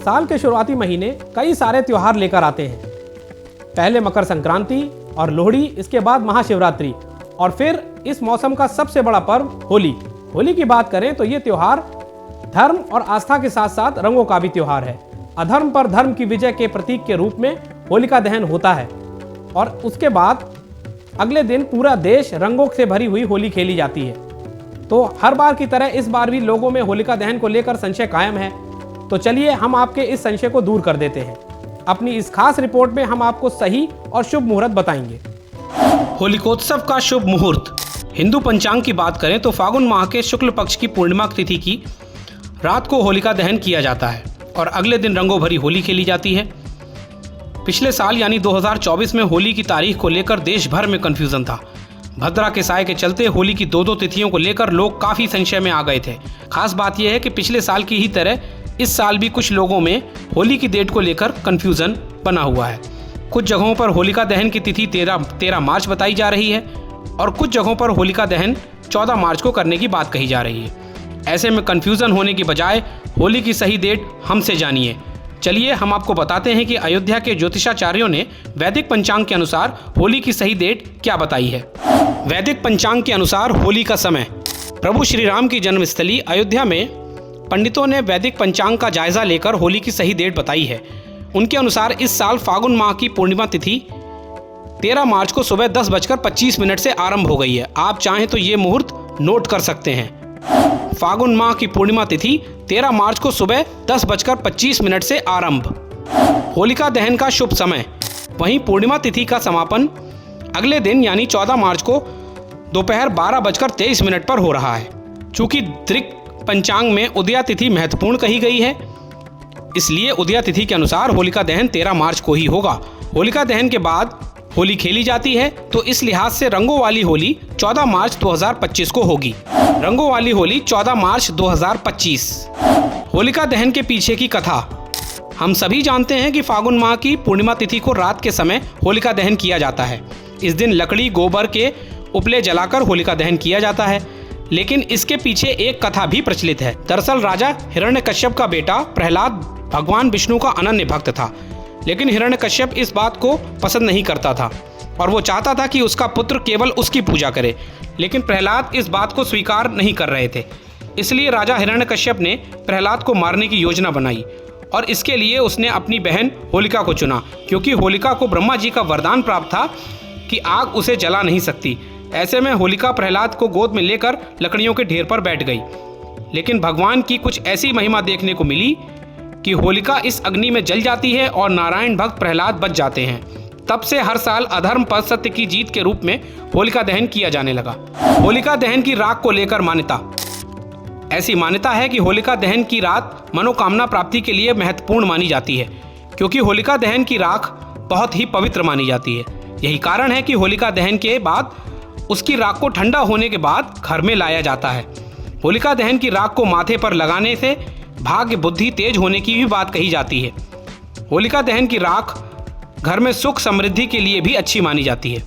साल के शुरुआती महीने कई सारे त्योहार लेकर आते हैं। पहले मकर संक्रांति और लोहड़ी, इसके बाद महाशिवरात्रि और फिर इस मौसम का सबसे बड़ा पर्व होली। होली की बात करें तो ये त्योहार धर्म और आस्था के साथ साथ रंगों का भी त्योहार है। अधर्म पर धर्म की विजय के प्रतीक के रूप में होलिका दहन होता है और उसके बाद अगले दिन पूरा देश रंगों से भरी हुई होली खेली जाती है। तो हर बार की तरह इस बार भी लोगों में होलिका दहन को लेकर संशय कायम है। तो चलिए हम आपके इस संशय को दूर कर देते हैं। अपनी इस खास रिपोर्ट में हम आपको सही और शुभ मुहूर्त बताएंगे। होलिकोत्सव का शुभ मुहूर्त। हिंदू पंचांग की बात करें तो फागुन माह के शुक्ल पक्ष की पूर्णिमा तिथि की रात को होलिका दहन किया जाता है और अगले दिन रंगों भरी होली खेली जाती है। पिछले साल यानी 2024 में होली की तारीख को लेकर देश भर में कन्फ्यूजन था। भद्रा के साए के चलते होली की दो तिथियों को लेकर लोग काफ़ी संशय में आ गए थे। खास बात यह है कि पिछले साल की ही तरह इस साल भी कुछ लोगों में होली की डेट को लेकर कन्फ्यूजन बना हुआ है। कुछ जगहों पर होलिका दहन की तिथि 13 मार्च बताई जा रही है और कुछ जगहों पर होलिका दहन 14 मार्च को करने की बात कही जा रही है। ऐसे में कन्फ्यूजन होने की बजाय होली की सही डेट हमसे जानिए। चलिए हम आपको बताते हैं कि अयोध्या के ज्योतिषाचार्यों ने वैदिक पंचांग के अनुसार होली की सही डेट क्या बताई है। वैदिक पंचांग के अनुसार होली का समय। प्रभु श्री राम की जन्मस्थली अयोध्या में पंडितों ने वैदिक पंचांग का जायजा लेकर होली की सही डेट बताई है। उनके अनुसार इस साल फागुन माह की पूर्णिमा तिथि 13 मार्च को सुबह 10:25 से आरंभ हो गई है। आप चाहें तो ये मुहूर्त नोट कर सकते हैं। फागुन माह की पूर्णिमा तिथि 13 मार्च को सुबह 10:25 से आरंभ। होलिका दहन का शुभ समय। वहीं पूर्णिमा तिथि का समापन अगले दिन यानी 14 मार्च को दोपहर 12:23 पर हो रहा है। चूंकि दृक पंचांग में उदया तिथि महत्वपूर्ण कही गई है, इसलिए उदया तिथि के अनुसार होलिका दहन 13 मार्च को ही होगा। होलिका दहन के बाद होली खेली जाती है, तो इस लिहाज से रंगों वाली होली 14 मार्च 2025 को होगी। रंगों वाली होली 14 मार्च 2025। होलिका दहन के पीछे की कथा। हम सभी जानते हैं कि फागुन माह की पूर्णिमा तिथि को रात के समय होलिका दहन किया जाता है। इस दिन लकड़ी गोबर के उपले जलाकर होलिका दहन किया जाता है, लेकिन इसके पीछे एक कथा भी प्रचलित है। दरअसल राजा हिरण्यकश्यप का बेटा प्रहलाद भगवान विष्णु का अनन्य भक्त था, लेकिन हिरण्यकश्यप इस बात को पसंद नहीं करता था और वो चाहता था कि उसका पुत्र केवल उसकी पूजा करे, लेकिन प्रहलाद इस बात को स्वीकार नहीं कर रहे थे। इसलिए राजा हिरण्यकश्यप ने प्रहलाद को मारने की योजना बनाई और इसके लिए उसने अपनी बहन होलिका को चुना, क्योंकि होलिका को ब्रह्मा जी का वरदान प्राप्त था कि आग उसे जला नहीं सकती। ऐसे में होलिका प्रहलाद को गोद में लेकर लकड़ियों के ढेर पर बैठ गई, लेकिन भगवान की कुछ ऐसी महिमा देखने को मिली कि होलिका इस अग्नि में जल जाती है और नारायण भक्त प्रहलाद बच जाते हैं। तब से हर साल अधर्म पर सत्य की जीत के रूप में होलिका दहन किया जाने लगा। होलिका दहन की राख को लेकर मान्यता। ऐसी मान्यता है कि होलिका दहन की रात मनोकामना प्राप्ति के लिए महत्वपूर्ण मानी जाती है, क्योंकि होलिका दहन की राख बहुत ही पवित्र मानी जाती है। यही कारण है कि होलिका दहन के बाद उसकी राख को ठंडा होने के बाद घर में लाया जाता है। होलिका दहन की राख को माथे पर लगाने से भाग्य बुद्धि तेज होने की भी बात कही जाती है। होलिका दहन की राख घर में सुख समृद्धि के लिए भी अच्छी मानी जाती है।